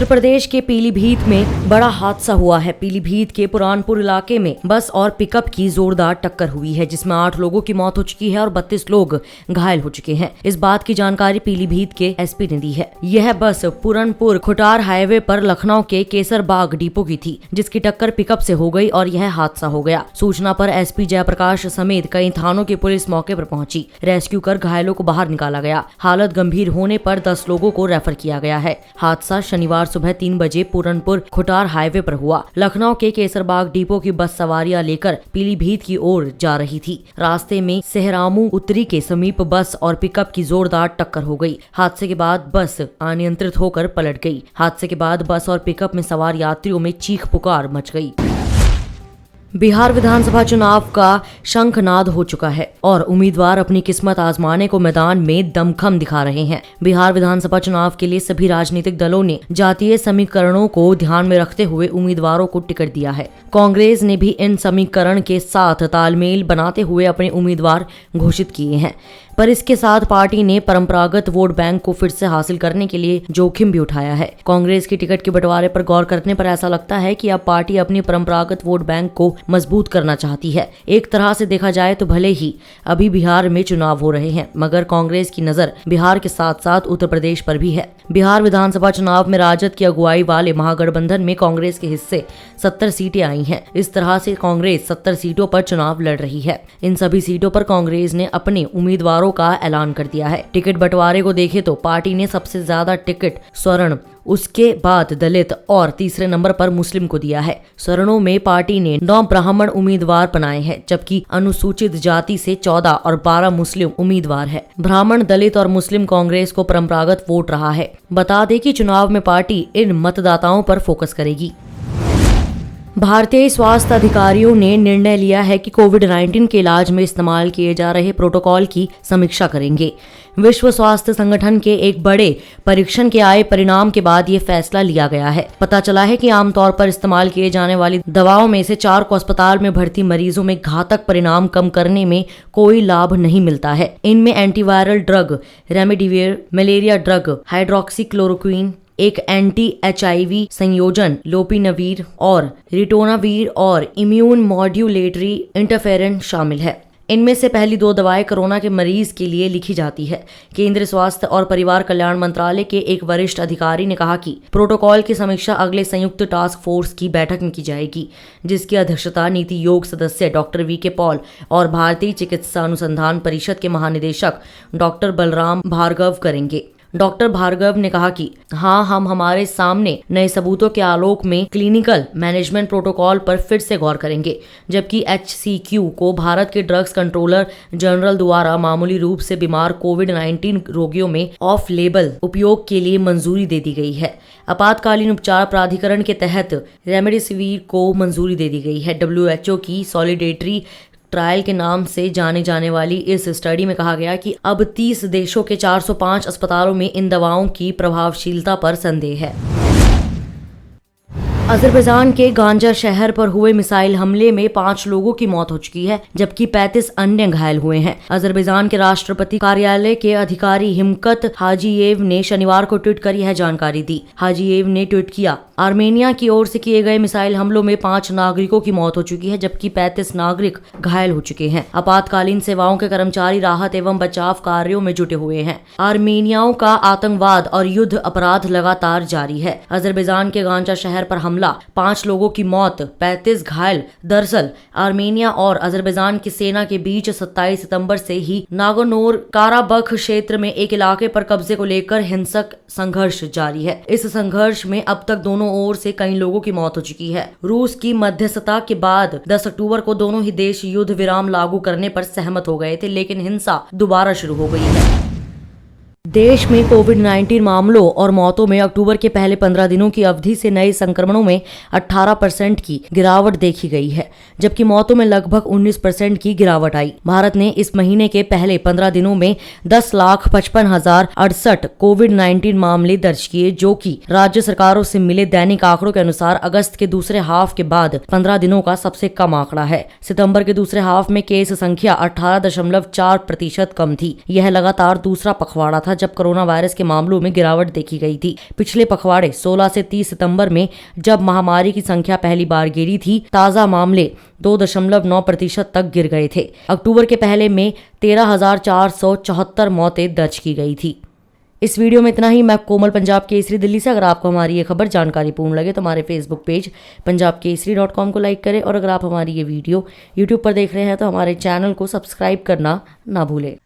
उत्तर प्रदेश के पीलीभीत में बड़ा हादसा हुआ है। पीलीभीत के पुरानपुर इलाके में बस और पिकअप की जोरदार टक्कर हुई है, जिसमें 8 लोगों की मौत हो चुकी है और 32 लोग घायल हो चुके हैं। इस बात की जानकारी पीलीभीत के एसपी ने दी है। यह बस पुरानपुर खुटार हाईवे पर लखनऊ के केसरबाग डिपो की थी, जिसकी टक्कर पिकअप से हो गई और यह हादसा हो गया। सूचना पर एसपी जयप्रकाश समेत कई थानों की पुलिस मौके पर पहुंची। रेस्क्यू कर घायलों को बाहर निकाला गया। हालत गंभीर होने पर 10 लोगों को रेफर किया गया है। हादसा शनिवार सुबह 3 बजे पुरानपुर खुटार हाईवे पर हुआ। लखनऊ के केसरबाग डिपो की बस सवारियां लेकर पीलीभीत की ओर जा रही थी। रास्ते में सेहरामू उत्तरी के समीप बस और पिकअप की जोरदार टक्कर हो गई। हादसे के बाद बस अनियंत्रित होकर पलट गई। हादसे के बाद बस और पिकअप में सवार यात्रियों में चीख पुकार मच गई। बिहार विधानसभा चुनाव का शंखनाद हो चुका है और उम्मीदवार अपनी किस्मत आजमाने को मैदान में दमखम दिखा रहे हैं। बिहार विधानसभा चुनाव के लिए सभी राजनीतिक दलों ने जातीय समीकरणों को ध्यान में रखते हुए उम्मीदवारों को टिकट दिया है। कांग्रेस ने भी इन समीकरण के साथ तालमेल बनाते हुए अपने उम्मीदवार घोषित किए हैं, पर इसके साथ पार्टी ने परंपरागत वोट बैंक को फिर से हासिल करने के लिए जोखिम भी उठाया है। कांग्रेस की टिकट के बंटवारे पर गौर करने पर ऐसा लगता है कि अब पार्टी अपनी परंपरागत वोट बैंक को मजबूत करना चाहती है। एक तरह से देखा जाए तो भले ही अभी बिहार में चुनाव हो रहे हैं, मगर कांग्रेस की नजर बिहार के साथ साथ उत्तर प्रदेश पर भी है। बिहार विधानसभा चुनाव में राजद की अगुवाई वाले महागठबंधन में कांग्रेस के हिस्से 70 सीटें आई हैं। इस तरह से कांग्रेस 70 सीटों पर चुनाव लड़ रही है। इन सभी सीटों पर कांग्रेस ने अपने उम्मीदवारों का ऐलान कर दिया है। टिकट बंटवारे को देखें तो पार्टी ने सबसे ज्यादा टिकट स्वर्ण, उसके बाद दलित और तीसरे नंबर पर मुस्लिम को दिया है। स्वर्णों में पार्टी ने 9 ब्राह्मण उम्मीदवार बनाए हैं, जबकि अनुसूचित जाति से 14 और 12 मुस्लिम उम्मीदवार है। ब्राह्मण, दलित और मुस्लिम कांग्रेस को परंपरागत वोट रहा है। बता दें कि चुनाव में पार्टी इन मतदाताओं पर फोकस करेगी। भारतीय स्वास्थ्य अधिकारियों ने निर्णय लिया है कि कोविड-19 के इलाज में इस्तेमाल किए जा रहे प्रोटोकॉल की समीक्षा करेंगे। विश्व स्वास्थ्य संगठन के एक बड़े परीक्षण के आए परिणाम के बाद ये फैसला लिया गया है। पता चला है कि आमतौर पर इस्तेमाल किए जाने वाली दवाओं में से 4 को अस्पताल में भर्ती मरीजों में घातक परिणाम कम करने में कोई लाभ नहीं मिलता है। इनमें antiviral drug remdesivir, malaria drug hydroxychloroquine, एक एंटी-HIV संयोजन लोपिनावीर और रिटोनावीर और इम्यून मॉड्यूलेटरी इंटरफेरन शामिल है। इनमें से पहली 2 दवाएं कोरोना के मरीज के लिए लिखी जाती है। केंद्रीय स्वास्थ्य और परिवार कल्याण मंत्रालय के एक वरिष्ठ अधिकारी ने कहा कि प्रोटोकॉल की समीक्षा अगले संयुक्त टास्क फोर्स की बैठक में की जाएगी, जिसकी अध्यक्षता नीति योग सदस्य डॉक्टर वी के पॉल और भारतीय चिकित्सा अनुसंधान परिषद के महानिदेशक डॉक्टर बलराम भार्गव करेंगे। डॉक्टर भार्गव ने कहा कि हम हमारे सामने नए सबूतों के आलोक में क्लिनिकल मैनेजमेंट प्रोटोकॉल पर फिर से गौर करेंगे, जबकि HCQ को भारत के ड्रग्स कंट्रोलर जनरल द्वारा मामूली रूप से बीमार कोविड-19 रोगियों में ऑफ लेबल उपयोग के लिए मंजूरी दे दी गई है। आपातकालीन उपचार प्राधिकरण के तहत रेमडेसिविर को मंजूरी दे दी गई है। WHO की सॉलिडेटरी ट्रायल के नाम से जाने जाने वाली इस स्टडी में कहा गया कि अब 30 देशों के 405 अस्पतालों में इन दवाओं की प्रभावशीलता पर संदेह है। अजरबैजान के गांजा शहर पर हुए मिसाइल हमले में 5 लोगों की मौत हो चुकी है, जबकि 35 अन्य घायल हुए हैं। अजरबैजान के राष्ट्रपति कार्यालय के अधिकारी हिमकत हाजीएव ने शनिवार को ट्वीट कर यह जानकारी दी। हाजीएव ने ट्वीट किया, आर्मेनिया की ओर से किए गए मिसाइल हमलों में 5 नागरिकों की मौत हो चुकी है, जबकि 35 नागरिक घायल हो चुके हैं। आपातकालीन सेवाओं के कर्मचारी राहत एवं बचाव कार्यों में जुटे हुए हैं। आर्मेनियाओं का आतंकवाद और युद्ध अपराध लगातार जारी है। अजरबैजान के गांजा शहर पर हमला, 5 लोगों की मौत, 35 घायल। दरअसल आर्मेनिया और अजरबैजान की सेना के बीच 27 सितंबर से ही नागोर्नो काराबख क्षेत्र में एक इलाके पर कब्जे को लेकर हिंसक संघर्ष जारी है। इस संघर्ष में अब तक दोनों ओर से कई लोगों की मौत हो चुकी है। रूस की मध्यस्थता के बाद 10 अक्टूबर को दोनों ही देश युद्ध विराम लागू करने पर सहमत हो गए थे, लेकिन हिंसा दोबारा शुरू हो गई है। देश में कोविड-19 मामलों और मौतों में अक्टूबर के पहले 15 दिनों की अवधि से नए संक्रमणों में 18% की गिरावट देखी गई है, जबकि मौतों में लगभग 19% की गिरावट आई। भारत ने इस महीने के पहले 15 दिनों में 10,55,068 कोविड-19 मामले दर्ज किए, जो कि राज्य सरकारों से मिले दैनिक आंकड़ों के अनुसार अगस्त के दूसरे हाफ के बाद 15 दिनों का सबसे कम आंकड़ा है। सितंबर के दूसरे हाफ में केस संख्या 18.4% कम थी। यह लगातार दूसरा पखवाड़ा था जब कोरोना वायरस के मामलों में गिरावट देखी गई थी। पिछले पखवाड़े 16 से 30 सितंबर में जब महामारी की संख्या पहली बार गिरी थी, ताजा मामले 2.9% तक गिर गए थे। अक्टूबर के पहले में 13,474 मौतें दर्ज की गई थी। इस वीडियो में इतना ही। मैं कोमल, पंजाब केसरी, दिल्ली से। अगर आपको हमारी ये खबर जानकारी पूर्ण लगे तो हमारे फेसबुक पेज punjabkesari.com को लाइक करें, और अगर आप हमारी ये वीडियो यूट्यूब पर देख रहे हैं तो हमारे चैनल को सब्सक्राइब करना ना भूलें।